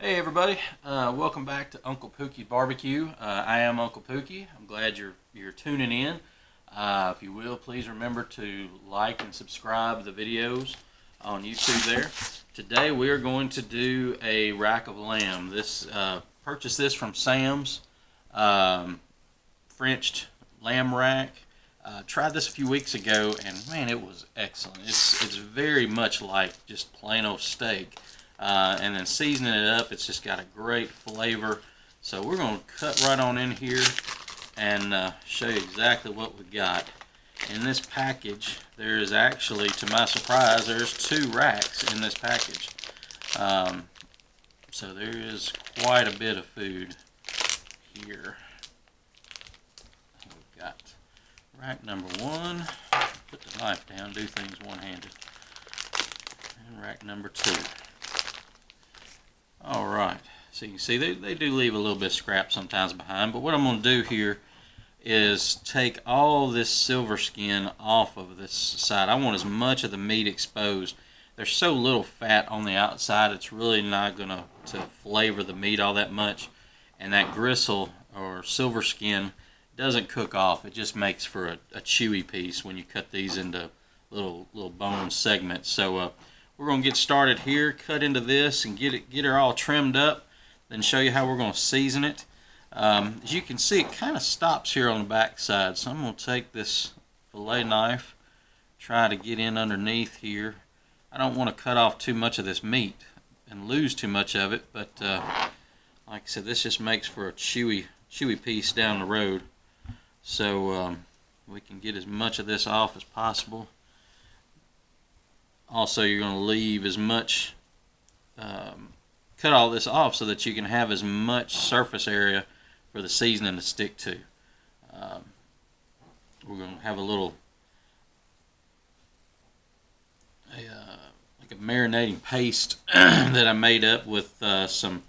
Hey everybody, welcome back to Uncle Pookie's Barbecue. I am Uncle Pookie. I'm glad you're tuning in. If you will, please remember to like and subscribe the videos on YouTube there. Today we are going to do a rack of lamb. Purchased this from Sam's, Frenched lamb rack. Tried this a few weeks ago and man, it was excellent. It's very much like just plain old steak. And then seasoning it up, it's just got a great flavor. So we're going to cut right on in here and show you exactly what we got. In this package, there is actually, to my surprise, there's 2 racks in this package. So there is quite a bit of food here. We've got rack number 1. Put the knife down, do things one-handed. And rack number 2. Alright, so you can see they do leave a little bit of scrap sometimes behind, but what I'm going to do here is take all this silver skin off of this side. I want as much of the meat exposed. There's so little fat on the outside, it's really not going to flavor the meat all that much, and that gristle or silver skin doesn't cook off. It just makes for a chewy piece when you cut these into little bone segments. So we're going to get started here, cut into this, and get her all trimmed up, then show you how we're going to season it. As you can see, it kind of stops here on the back side, so I'm going to take this fillet knife, try to get in underneath here. I don't want to cut off too much of this meat and lose too much of it, but like I said, this just makes for a chewy piece down the road. So we can get as much of this off as possible. Also, you're going to leave as much, cut all this off so that you can have as much surface area for the seasoning to stick to. We're going to have a little, like a marinating paste that I made up with some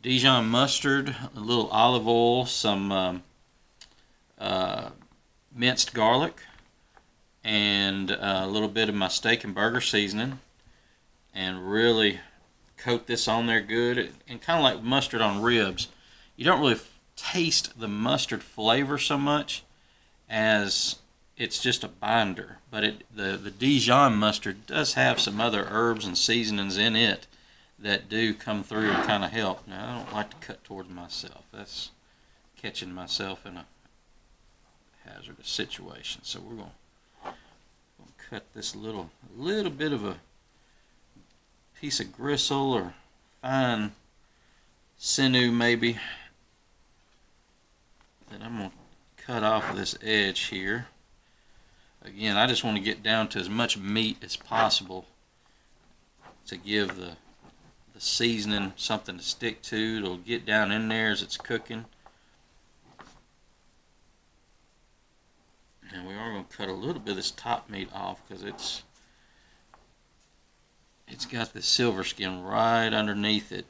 Dijon mustard, a little olive oil, some minced garlic, and a little bit of my steak and burger seasoning, and really coat this on there good. And kind of like mustard on ribs, you don't really taste the mustard flavor so much as it's just a binder, but the Dijon mustard does have some other herbs and seasonings in it that do come through and kind of help. Now, I don't like to cut towards myself. That's catching myself in a hazardous situation. So we're going to cut this little bit of a piece of gristle or fine sinew maybe that I'm going to cut off of this edge here. Again, I just want to get down to as much meat as possible to give the seasoning something to stick to. It'll get down in there as it's cooking. And we are going to cut a little bit of this top meat off because it's got the silver skin right underneath it.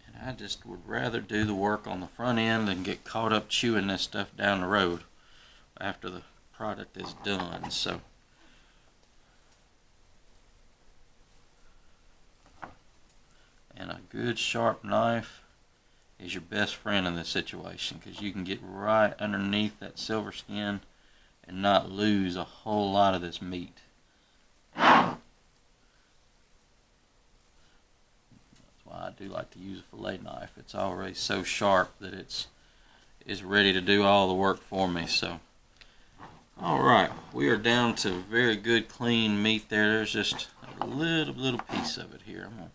And I just would rather do the work on the front end than get caught up chewing this stuff down the road after the product is done. So and a good sharp knife is your best friend in this situation, because you can get right underneath that silver skin and not lose a whole lot of this meat. That's why I do like to use a fillet knife. It's already so sharp that it's ready to do all the work for me. So alright, we are down to very good clean meat there. There's just a little piece of it here. I'm going to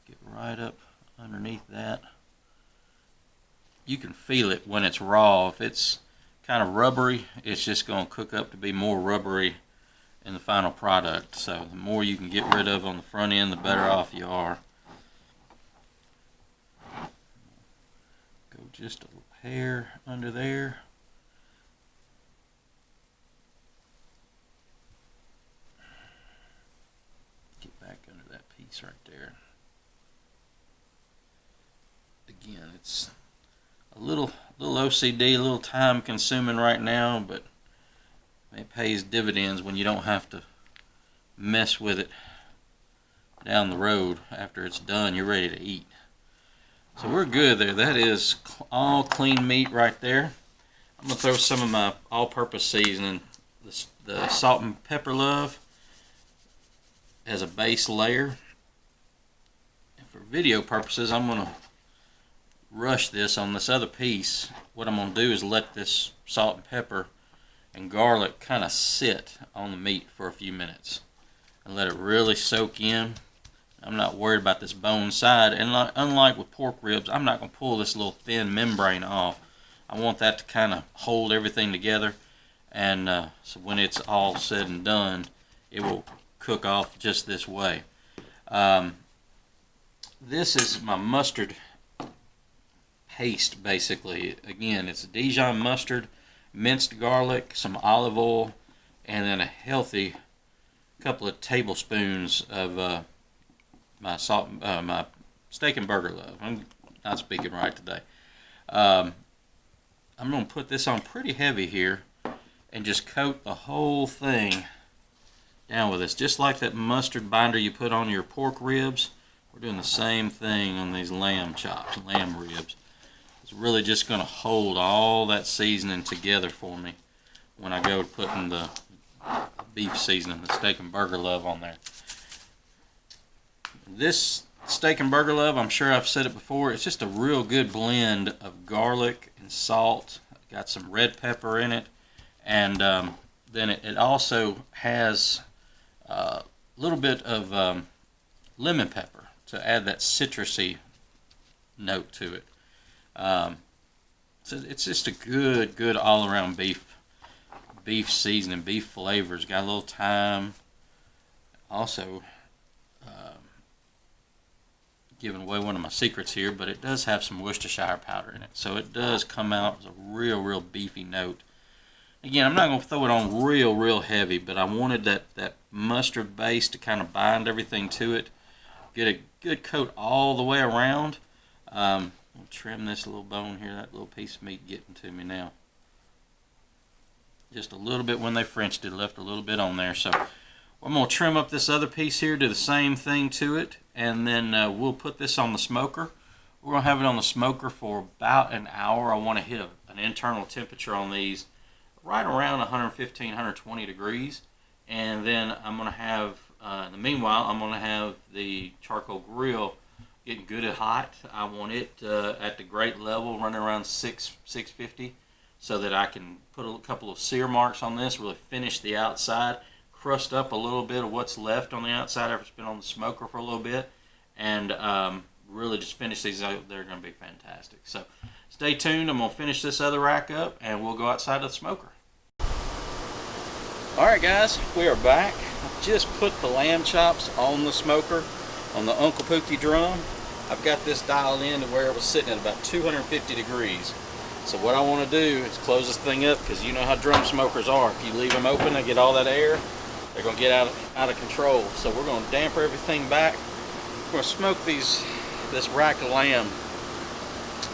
get right up underneath that. You can feel it when it's raw. If it's kind of rubbery, it's just going to cook up to be more rubbery in the final product. So the more you can get rid of on the front end, the better off you are. Go just a little hair under there. Get back under that piece right there. Again, it's a little OCD, a little time consuming right now, but It pays dividends when you don't have to mess with it down the road. After it's done, you're ready to eat. So we're good there. That is all clean meat right there. I'm going to throw some of my all-purpose seasoning, the salt and pepper love, as a base layer. And for video purposes, I'm going to rush this on this other piece. What I'm going to do is let this salt and pepper and garlic kind of sit on the meat for a few minutes and let it really soak in. I'm not worried about this bone side, and unlike with pork ribs, I'm not going to pull this little thin membrane off. I want that to kind of hold everything together, and so when it's all said and done, it will cook off just this way. This is my mustard paste, basically. Again, it's Dijon mustard, minced garlic, some olive oil, and then a healthy couple of tablespoons of my steak and burger love. I'm not speaking right today. I'm going to put this on pretty heavy here and just coat the whole thing down with this. Just like that mustard binder you put on your pork ribs, we're doing the same thing on these lamb chops, lamb ribs. It's really just going to hold all that seasoning together for me when I go putting the beef seasoning, the steak and burger love on there. This steak and burger love, I'm sure I've said it before, it's just a real good blend of garlic and salt. Got some red pepper in it, and then it also has a little bit of lemon pepper to add that citrusy note to it. So it's just a good all-around beef seasoning, beef flavors. Got a little thyme. Also, giving away one of my secrets here, but it does have some Worcestershire powder in it, so it does come out as a real beefy note. Again, I'm not going to throw it on real heavy, but I wanted that mustard base to kind of bind everything to it. Get a good coat all the way around. I'll trim this little bone here, that little piece of meat getting to me now. Just a little bit when they Frenched it, left a little bit on there. So I'm going to trim up this other piece here, do the same thing to it, and then we'll put this on the smoker. We're going to have it on the smoker for about an hour. I want to hit an internal temperature on these right around 115, 120 degrees. And then I'm going to have, in the meanwhile, I'm going to have the charcoal grill getting good and hot. I want it at the grate level, running around 650, so that I can put a couple of sear marks on this, really finish the outside, crust up a little bit of what's left on the outside after it's been on the smoker for a little bit, and really just finish these out. They're going to be fantastic. So stay tuned. I'm going to finish this other rack up, and we'll go outside of the smoker. Alright guys, we are back. I've just put the lamb chops on the smoker, on the Uncle Pookie drum. I've got this dialed in to where it was sitting at about 250 degrees. So what I want to do is close this thing up, because you know how drum smokers are. If you leave them open, they get all that air. They're going to get out of control. So we're going to damper everything back. We're going to smoke this rack of lamb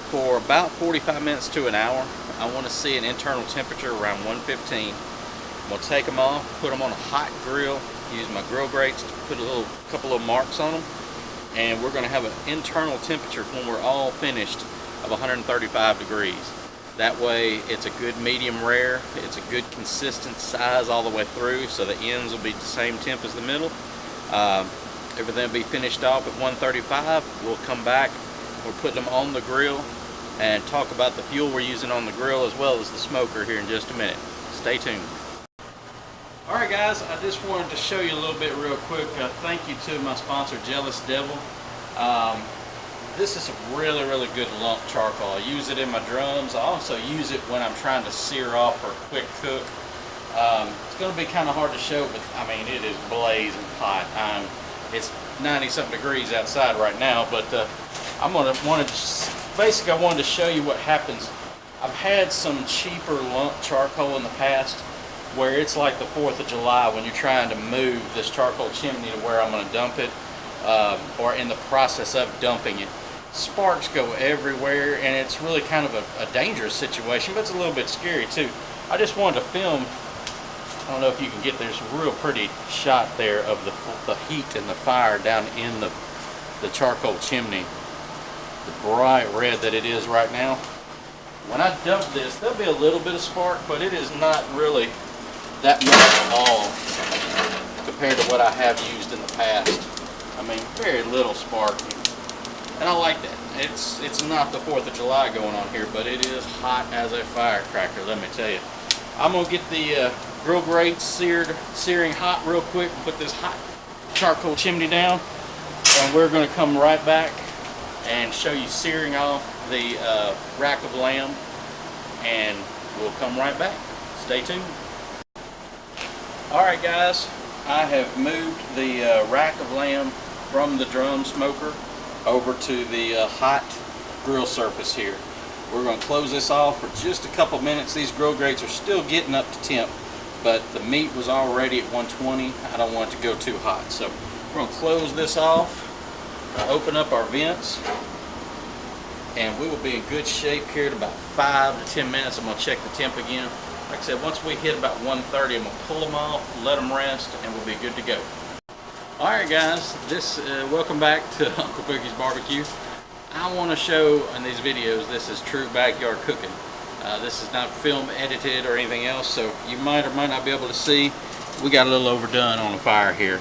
for about 45 minutes to an hour. I want to see an internal temperature around 115. I'm going to take them off, put them on a hot grill, use my grill grates to put a couple of marks on them, and we're going to have an internal temperature when we're all finished of 135 degrees. That way it's a good medium rare, it's a good consistent size all the way through, so the ends will be the same temp as the middle. Everything will be finished off at 135. We'll come back, we'll put them on the grill and talk about the fuel we're using on the grill as well as the smoker here in just a minute. Stay tuned. Alright guys, I just wanted to show you a little bit real quick. Thank you to my sponsor, Jealous Devil. This is a really good lump charcoal. I use it in my drums. I also use it when I'm trying to sear off for a quick cook. It's going to be kind of hard to show, but I mean, it is blazing hot. It's 90-something degrees outside right now, but I wanted to show you what happens. I've had some cheaper lump charcoal in the past, where it's like the 4th of July when you're trying to move this charcoal chimney to where I'm going to dump it, or in the process of dumping it. Sparks go everywhere, and it's really kind of a dangerous situation, but it's a little bit scary too. I just wanted to film I don't know if you can get, there's a real pretty shot there of the heat and the fire down in the charcoal chimney. The bright red that it is right now. When I dump this, there'll be a little bit of spark, but it is not really that much at all compared to what I have used in the past. I mean, very little spark. And I like that. It's not the 4th of July going on here, but it is hot as a firecracker, let me tell you. I'm going to get the grill grate searing hot real quick, put this hot charcoal chimney down, and we're going to come right back and show you searing off the rack of lamb, and we'll come right back. Stay tuned. Alright guys, I have moved the rack of lamb from the drum smoker over to the hot grill surface here. We're going to close this off for just a couple minutes. These grill grates are still getting up to temp, but the meat was already at 120. I don't want it to go too hot, so we're going to close this off, open up our vents, and we will be in good shape here in about 5 to 10 minutes. I'm going to check the temp again. Like I said, once we hit about 130, I'm going to pull them off, let them rest, and we'll be good to go. Alright guys, welcome back to Uncle Pookie's Barbecue. I want to show in these videos, this is true backyard cooking. This is not film edited or anything else, so you might or might not be able to see. We got a little overdone on the fire here.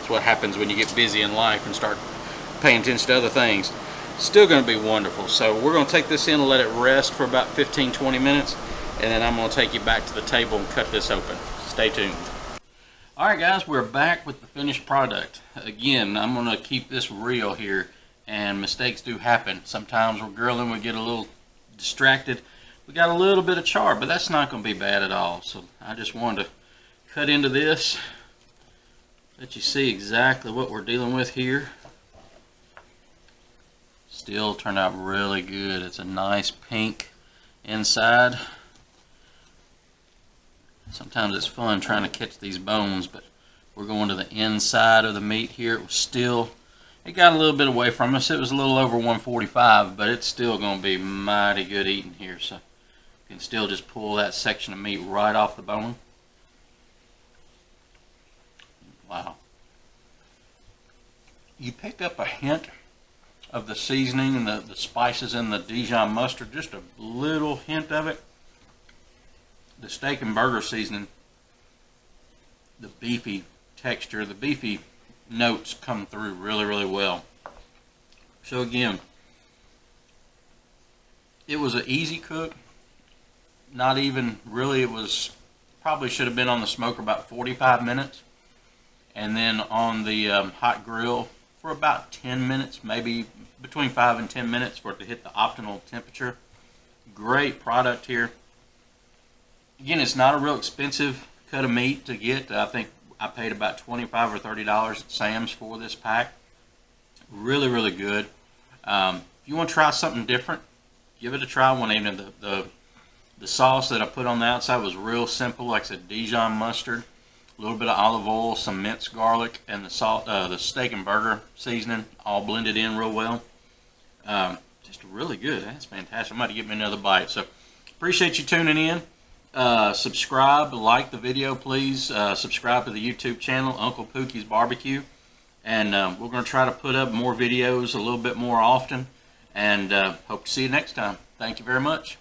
It's what happens when you get busy in life and start paying attention to other things. Still going to be wonderful. So we're going to take this in and let it rest for about 15-20 minutes, and then I'm going to take you back to the table and cut this open. Stay tuned. Alright guys, we're back with the finished product. Again, I'm going to keep this real here, and mistakes do happen. Sometimes we're grilling, we get a little distracted. We got a little bit of char, but that's not going to be bad at all. So I just wanted to cut into this, let you see exactly what we're dealing with here. Still turned out really good. It's a nice pink inside. Sometimes it's fun trying to catch these bones, but we're going to the inside of the meat here. It got a little bit away from us. It was a little over 145, but it's still going to be mighty good eating here. So you can still just pull that section of meat right off the bone. Wow. You pick up a hint of the seasoning and the spices and the Dijon mustard, just a little hint of it. The steak and burger seasoning, the beefy texture, the beefy notes come through really, really well. So again, it was an easy cook. Not even really, it was probably should have been on the smoker about 45 minutes, and then on the hot grill for about 10 minutes, maybe between 5 and 10 minutes for it to hit the optimal temperature. Great product here. Again, it's not a real expensive cut of meat to get. I think I paid about $25 or $30 at Sam's for this pack. Really, really good. If you want to try something different, give it a try one evening. The sauce that I put on the outside was real simple. Like I said, Dijon mustard, a little bit of olive oil, some minced garlic, and the steak and burger seasoning all blended in real well. Just really good. That's fantastic. I'm about to get me another bite. So appreciate you tuning in. Subscribe, like the video, please. Subscribe to the YouTube channel, Uncle Pookie's Barbecue. And we're going to try to put up more videos a little bit more often. And hope to see you next time. Thank you very much.